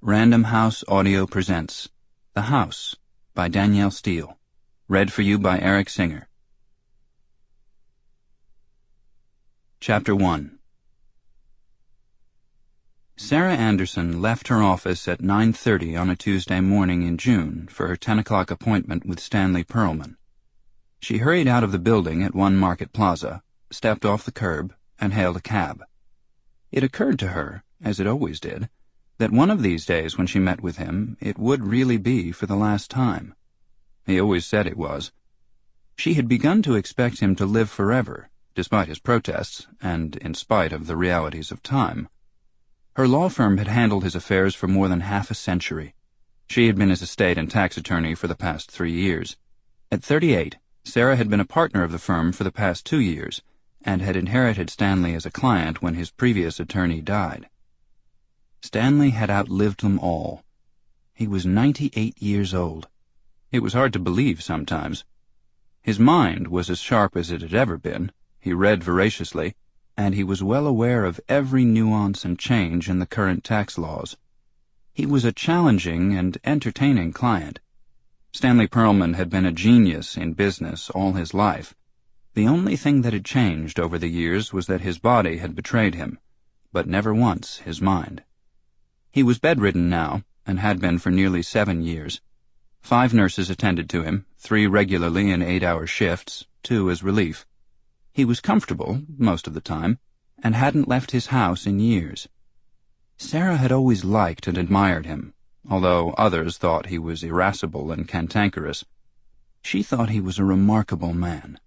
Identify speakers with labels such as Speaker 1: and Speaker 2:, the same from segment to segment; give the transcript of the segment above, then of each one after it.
Speaker 1: Random House Audio presents The House by Danielle Steel. Read for you by Erik Singer. Chapter 1. Sarah Anderson left her office at 9:30 on a Tuesday morning in June for her 10 o'clock appointment with Stanley Perlman. She hurried out of the building at One Market Plaza, stepped off the curb, and hailed a cab. It occurred to her, as it always did, that one of these days when she met with him, it would really be for the last time. He always said it was. She had begun to expect him to live forever, despite his protests, and in spite of the realities of time. Her law firm had handled his affairs for more than half a century. She had been his estate and tax attorney for the past 3 years. At 38, Sarah had been a partner of the firm for the past 2 years, and had inherited Stanley as a client when his previous attorney died. Stanley had outlived them all. He was 98 years old. It was hard to believe sometimes. His mind was as sharp as it had ever been. He read voraciously, and he was well aware of every nuance and change in the current tax laws. He was a challenging and entertaining client. Stanley Perlman had been a genius in business all his life. The only thing that had changed over the years was that his body had betrayed him, but never once his mind. He was bedridden now, and had been for nearly 7 years. 5 nurses attended to him, 3 regularly in 8-hour shifts, 2 as relief. He was comfortable most of the time, and hadn't left his house in years. Sarah had always liked and admired him, although others thought he was irascible and cantankerous. She thought he was a remarkable man.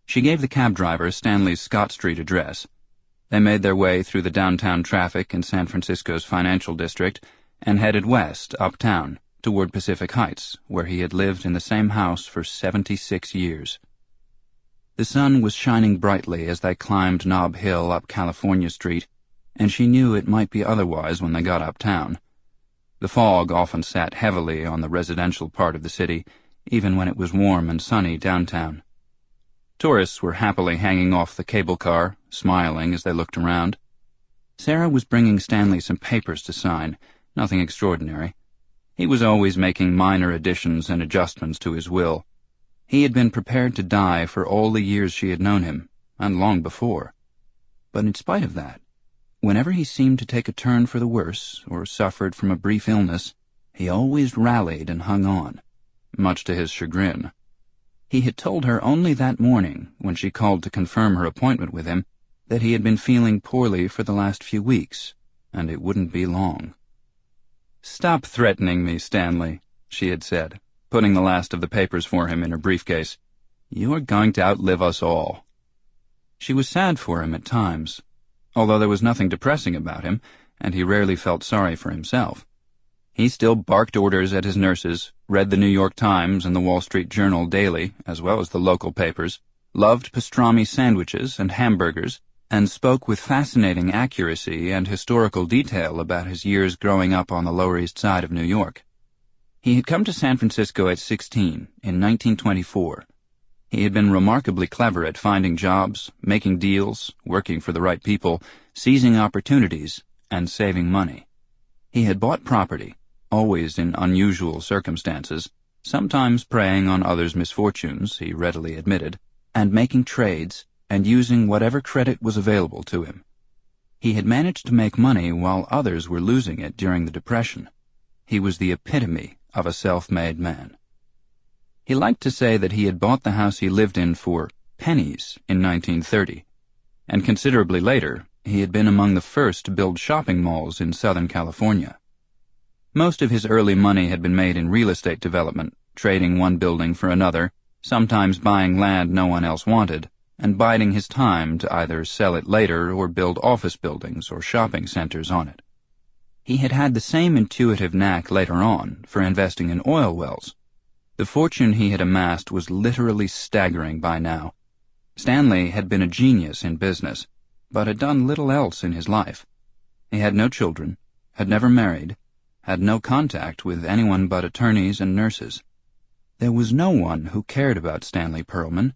Speaker 1: She gave the cab driver Stanley's Scott Street address. They made their way through the downtown traffic in San Francisco's financial district and headed west uptown toward Pacific Heights, where he had lived in the same house for 76 years. The sun was shining brightly as they climbed Nob Hill up California Street, and she knew it might be otherwise when they got uptown. The fog often sat heavily on the residential part of the city, even when it was warm and sunny downtown. Tourists were happily hanging off the cable car, smiling as they looked around. Sarah was bringing Stanley some papers to sign, nothing extraordinary. He was always making minor additions and adjustments to his will. He had been prepared to die for all the years she had known him, and long before. But in spite of that, whenever he seemed to take a turn for the worse, or suffered from a brief illness, he always rallied and hung on, much to his chagrin. He had told her only that morning, when she called to confirm her appointment with him, that he had been feeling poorly for the last few weeks, and it wouldn't be long. "Stop threatening me, Stanley," she had said, putting the last of the papers for him in her briefcase. "You are going to outlive us all." She was sad for him at times, although there was nothing depressing about him, and he rarely felt sorry for himself. He still barked orders at his nurses, read the New York Times and the Wall Street Journal daily, as well as the local papers, loved pastrami sandwiches and hamburgers, and spoke with fascinating accuracy and historical detail about his years growing up on the Lower East Side of New York. He had come to San Francisco at 16, in 1924. He had been remarkably clever at finding jobs, making deals, working for the right people, seizing opportunities, and saving money. He had bought property, always in unusual circumstances, sometimes preying on others' misfortunes, he readily admitted, and making trades, and using whatever credit was available to him. He had managed to make money while others were losing it during the Depression. He was the epitome of a self-made man. He liked to say that he had bought the house he lived in for pennies in 1930, and considerably later he had been among the first to build shopping malls in Southern California. Most of his early money had been made in real estate development, trading one building for another, sometimes buying land no one else wanted, and biding his time to either sell it later or build office buildings or shopping centers on it. He had had the same intuitive knack later on for investing in oil wells. The fortune he had amassed was literally staggering by now. Stanley had been a genius in business, but had done little else in his life. He had no children, had never married, had no contact with anyone but attorneys and nurses. There was no one who cared about Stanley Perlman,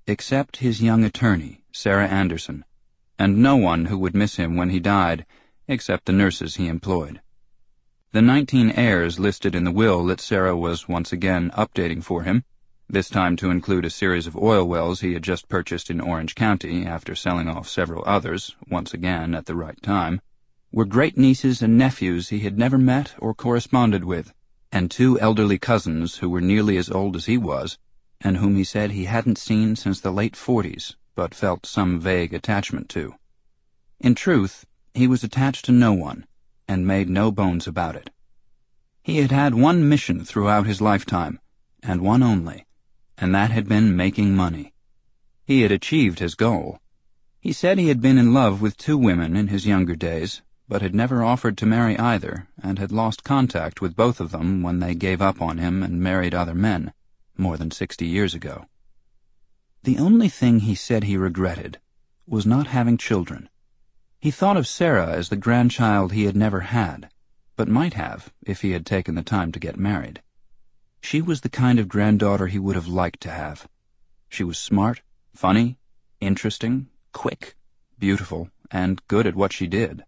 Speaker 1: except his young attorney, Sarah Anderson, and no one who would miss him when he died, except the nurses he employed. The 19 heirs listed in the will that Sarah was once again updating for him, this time to include a series of oil wells he had just purchased in Orange County after selling off several others, once again at the right time, were great-nieces and nephews he had never met or corresponded with, and 2 elderly cousins who were nearly as old as he was, and whom he said he hadn't seen since the late 40s, but felt some vague attachment to. In truth, he was attached to no one, and made no bones about it. He had had one mission throughout his lifetime, and one only, and that had been making money. He had achieved his goal. He said he had been in love with 2 women in his younger days, but had never offered to marry either, and had lost contact with both of them when they gave up on him and married other men, more than 60 years ago. The only thing he said he regretted was not having children. He thought of Sarah as the grandchild he had never had, but might have if he had taken the time to get married. She was the kind of granddaughter he would have liked to have. She was smart, funny, interesting, quick, beautiful, and good at what she did.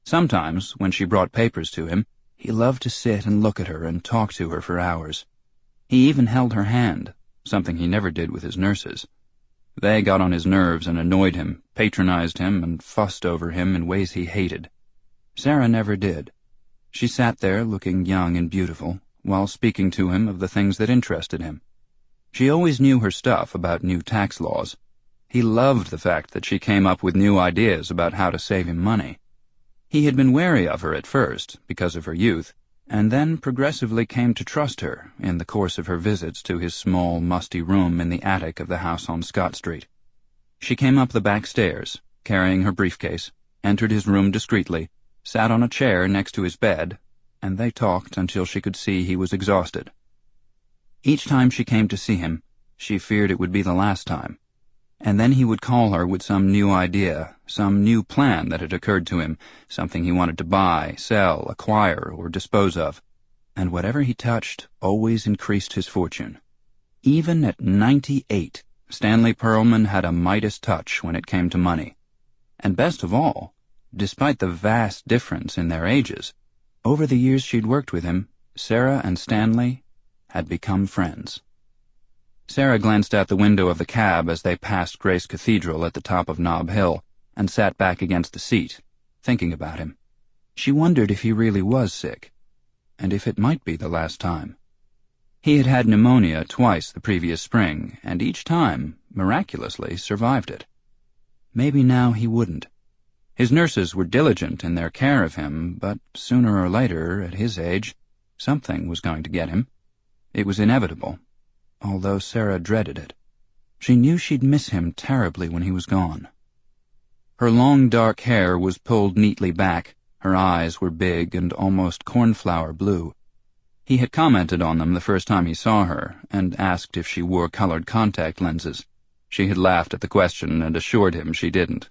Speaker 1: Sometimes, when she brought papers to him, he loved to sit and look at her and talk to her for hours. He even held her hand, something he never did with his nurses. They got on his nerves and annoyed him, patronized him, and fussed over him in ways he hated. Sarah never did. She sat there looking young and beautiful, while speaking to him of the things that interested him. She always knew her stuff about new tax laws. He loved the fact that she came up with new ideas about how to save him money. He had been wary of her at first, because of her youth, and then progressively came to trust her in the course of her visits to his small, musty room in the attic of the house on Scott Street. She came up the back stairs, carrying her briefcase, entered his room discreetly, sat on a chair next to his bed, and they talked until she could see he was exhausted. Each time she came to see him, she feared it would be the last time, and then he would call her with some new idea, some new plan that had occurred to him, something he wanted to buy, sell, acquire, or dispose of, and whatever he touched always increased his fortune. Even at 98, Stanley Perlman had a Midas touch when it came to money. And best of all, despite the vast difference in their ages, over the years she'd worked with him, Sarah and Stanley had become friends. Sarah glanced out the window of the cab as they passed Grace Cathedral at the top of Nob Hill, and sat back against the seat, thinking about him. She wondered if he really was sick, and if it might be the last time. He had had pneumonia twice the previous spring, and each time, miraculously, survived it. Maybe now he wouldn't. His nurses were diligent in their care of him, but sooner or later, at his age, something was going to get him. It was inevitable, although Sarah dreaded it. She knew she'd miss him terribly when he was gone. Her long dark hair was pulled neatly back, her eyes were big and almost cornflower blue. He had commented on them the first time he saw her, and asked if she wore colored contact lenses. She had laughed at the question and assured him she didn't.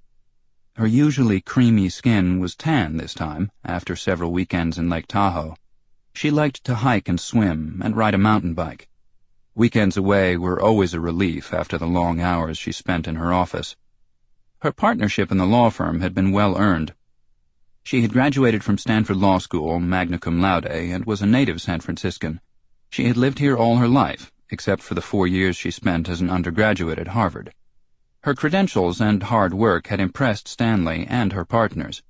Speaker 1: Her usually creamy skin was tan this time, after several weekends in Lake Tahoe. She liked to hike and swim and ride a mountain bike. Weekends away were always a relief after the long hours she spent in her office. Her partnership in the law firm had been well earned. She had graduated from Stanford Law School, magna cum laude, and was a native San Franciscan. She had lived here all her life, except for the 4 years she spent as an undergraduate at Harvard. Her credentials and hard work had impressed Stanley and her partners.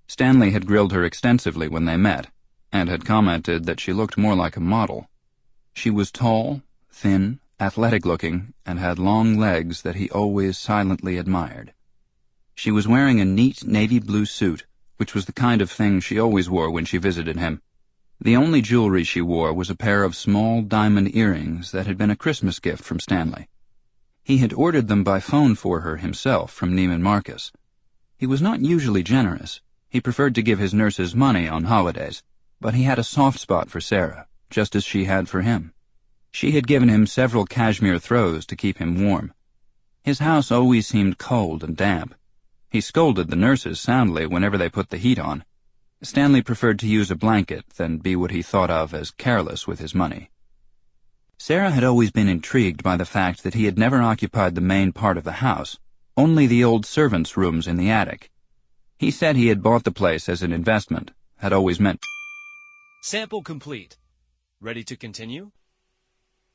Speaker 1: Stanley had grilled her extensively when they met, and had commented that she looked more like a model. She was tall, thin, athletic-looking, and had long legs that he always silently admired. She was wearing a neat navy blue suit, which was the kind of thing she always wore when she visited him. The only jewelry she wore was a pair of small diamond earrings that had been a Christmas gift from Stanley. He had ordered them by phone for her himself from Neiman Marcus. He was not usually generous. He preferred to give his nurses money on holidays, but he had a soft spot for Sarah, just as she had for him. She had given him several cashmere throws to keep him warm. His house always seemed cold and damp. He scolded the nurses soundly whenever they put the heat on. Stanley preferred to use a blanket than be what he thought of as careless with his money. Sarah had always been intrigued by the fact that he had never occupied the main part of the house, only the old servants' rooms in the attic. He said he had bought the place as an investment, had always meant
Speaker 2: Sample complete. Ready to continue?